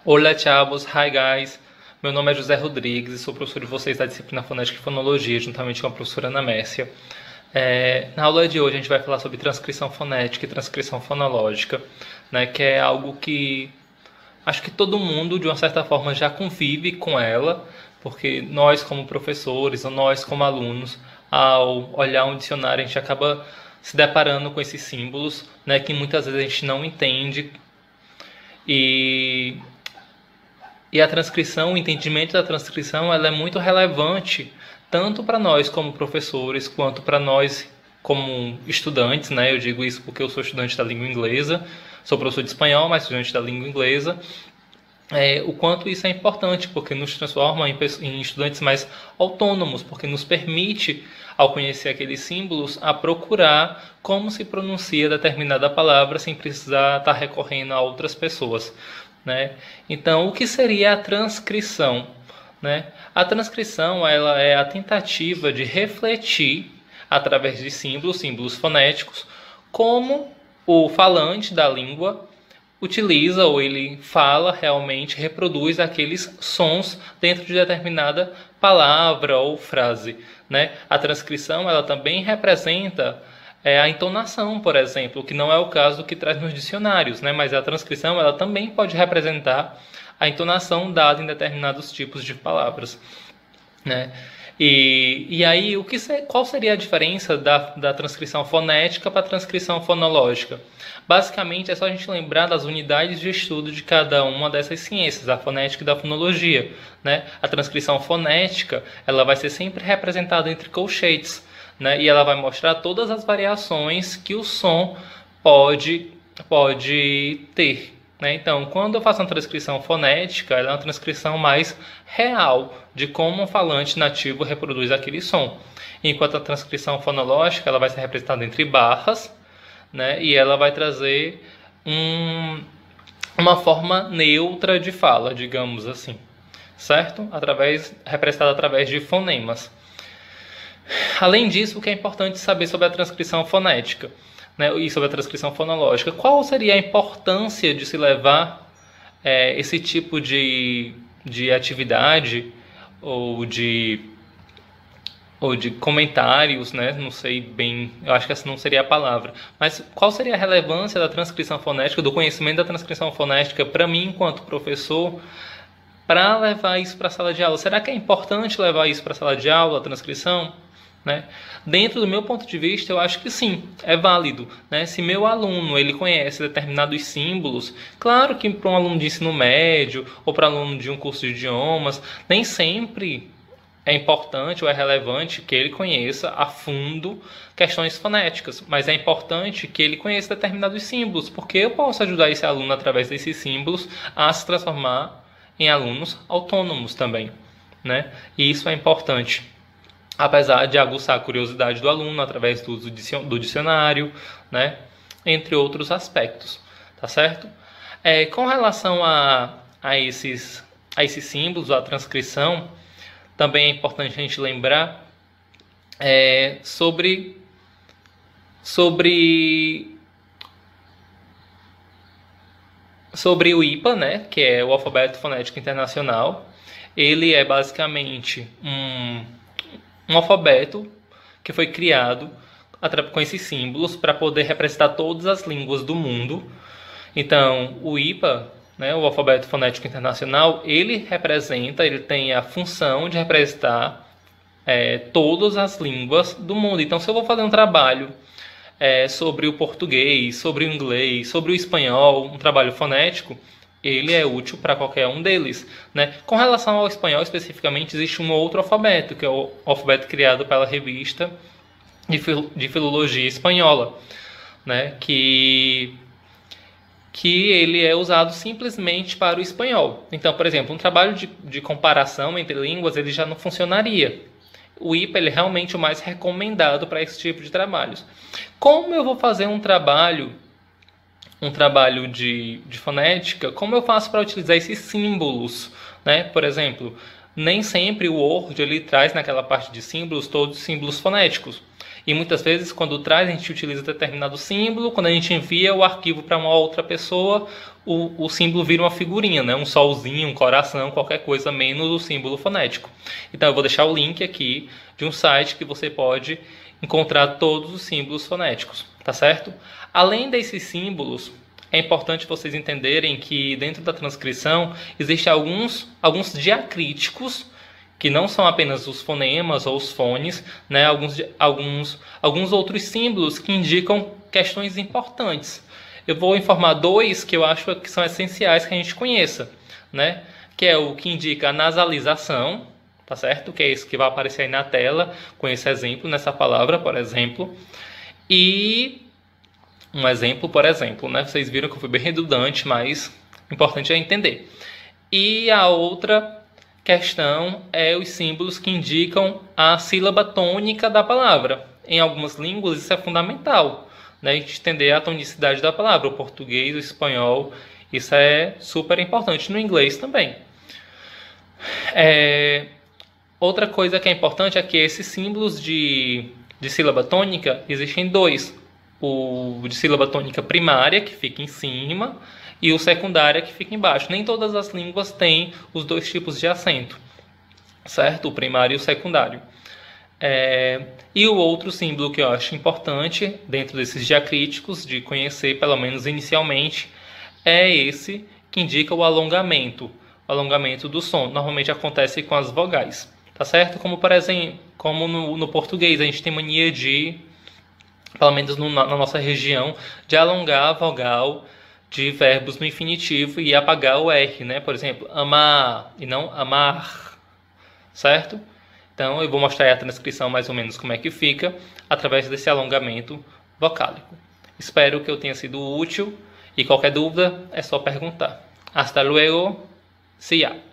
Olá, chavos. Hi, guys. Meu nome é José Rodrigues e sou professor de vocês da disciplina Fonética e Fonologia, juntamente com a professora Ana Mércia. Na aula de hoje a gente vai falar sobre transcrição fonética e transcrição fonológica, né, que é algo que acho que todo mundo, de uma certa forma, já convive com ela, porque nós, como professores, ou nós, como alunos, ao olhar um dicionário, a gente acaba se deparando com esses símbolos, né, que muitas vezes a gente não entende e a transcrição, o entendimento da transcrição, ela é muito relevante tanto para nós como professores, quanto para nós como estudantes, né? Eu digo isso porque eu sou estudante da língua inglesa, sou professor de espanhol, mas estudante da língua inglesa. O quanto isso é importante, porque nos transforma em estudantes mais autônomos, porque nos permite, ao conhecer aqueles símbolos, a procurar como se pronuncia determinada palavra sem precisar estar recorrendo a outras pessoas, né? Então, o que seria a transcrição, né? A transcrição, ela é a tentativa de refletir através de símbolos fonéticos, como o falante da língua utiliza ou ele fala realmente, reproduz aqueles sons dentro de determinada palavra ou frase, né? A transcrição, ela também representa a entonação, por exemplo, que não é o caso do que traz nos dicionários, né? Mas a transcrição, ela também pode representar a entonação dada em determinados tipos de palavras, né? E aí, qual seria a diferença da transcrição fonética para a transcrição fonológica? Basicamente, é só a gente lembrar das unidades de estudo de cada uma dessas ciências, a fonética e da fonologia, né? A transcrição fonética, ela vai ser sempre representada entre colchetes, né? E ela vai mostrar todas as variações que o som pode ter, né? Então, quando eu faço uma transcrição fonética, ela é uma transcrição mais real de como um falante nativo reproduz aquele som. Enquanto a transcrição fonológica, ela vai ser representada entre barras, né? E ela vai trazer uma forma neutra de fala, digamos assim, certo? Representada através de fonemas. Além disso, o que é importante saber sobre a transcrição fonética, né, e sobre a transcrição fonológica? Qual seria a importância de se levar esse tipo de atividade ou de comentários, né? Não sei bem, eu acho que essa não seria a palavra. Mas qual seria a relevância da transcrição fonética, do conhecimento da transcrição fonética para mim, enquanto professor, para levar isso para a sala de aula? Será que é importante levar isso para a sala de aula, a transcrição? Né? Dentro do meu ponto de vista, eu acho que sim, é válido, né? Se meu aluno ele conhece determinados símbolos, claro que para um aluno de ensino médio ou para um aluno de um curso de idiomas, nem sempre é importante ou é relevante que ele conheça a fundo questões fonéticas, mas é importante que ele conheça determinados símbolos, porque eu posso ajudar esse aluno através desses símbolos a se transformar em alunos autônomos também, né? E isso é importante, apesar de aguçar a curiosidade do aluno através do uso do dicionário, né? Entre outros aspectos, tá certo? Com relação a esses símbolos, a transcrição, também é importante a gente lembrar sobre o IPA, né? Que é o Alfabeto Fonético Internacional. Ele é basicamente um alfabeto que foi criado com esses símbolos para poder representar todas as línguas do mundo. Então, o IPA, né, o Alfabeto Fonético Internacional, ele tem a função de representar todas as línguas do mundo. Então, se eu vou fazer um trabalho sobre o português, sobre o inglês, sobre o espanhol, um trabalho fonético, ele é útil para qualquer um deles, né? Com relação ao espanhol especificamente, existe um outro alfabeto, que é o alfabeto criado pela revista de filologia espanhola, né? Que ele é usado simplesmente para o espanhol. Então, por exemplo, um trabalho de comparação entre línguas, ele já não funcionaria. O IPA ele é realmente o mais recomendado para esse tipo de trabalhos. Como eu vou fazer um trabalho de fonética, como eu faço para utilizar esses símbolos, né? Por exemplo, nem sempre o Word ele traz naquela parte de símbolos todos os símbolos fonéticos. E muitas vezes, quando traz, a gente utiliza determinado símbolo. Quando a gente envia o arquivo para uma outra pessoa, o símbolo vira uma figurinha, né? Um solzinho, um coração, qualquer coisa, menos o símbolo fonético. Então eu vou deixar o link aqui de um site que você pode encontrar todos os símbolos fonéticos, tá certo? Além desses símbolos, é importante vocês entenderem que dentro da transcrição existem alguns diacríticos, que não são apenas os fonemas ou os fones, né? Alguns outros símbolos que indicam questões importantes. Eu vou informar dois que eu acho que são essenciais que a gente conheça, né? Que é o que indica a nasalização, tá certo? Que é esse que vai aparecer aí na tela, com esse exemplo, nessa palavra, por exemplo. E um exemplo, por exemplo, né? Vocês viram que eu fui bem redundante, mas o importante é entender. E a outra questão é os símbolos que indicam a sílaba tônica da palavra. Em algumas línguas isso é fundamental, né? A gente entender a tonicidade da palavra. O português, o espanhol, isso é super importante. No inglês também. Outra coisa que é importante é que esses símbolos de sílaba tônica, existem dois. O de sílaba tônica primária, que fica em cima, e o secundária, que fica embaixo. Nem todas as línguas têm os dois tipos de acento, certo? O primário e o secundário. E o outro símbolo que eu acho importante, dentro desses diacríticos, de conhecer, pelo menos inicialmente, é esse que indica o alongamento do som. Normalmente acontece com as vogais, tá certo? Como, por exemplo, como no português, a gente tem mania de, pelo menos na nossa região, de alongar a vogal de verbos no infinitivo e apagar o R, né? Por exemplo, amar e não amar, certo? Então eu vou mostrar aí a transcrição mais ou menos como é que fica através desse alongamento vocálico. Espero que eu tenha sido útil e qualquer dúvida é só perguntar. Hasta luego, see ya!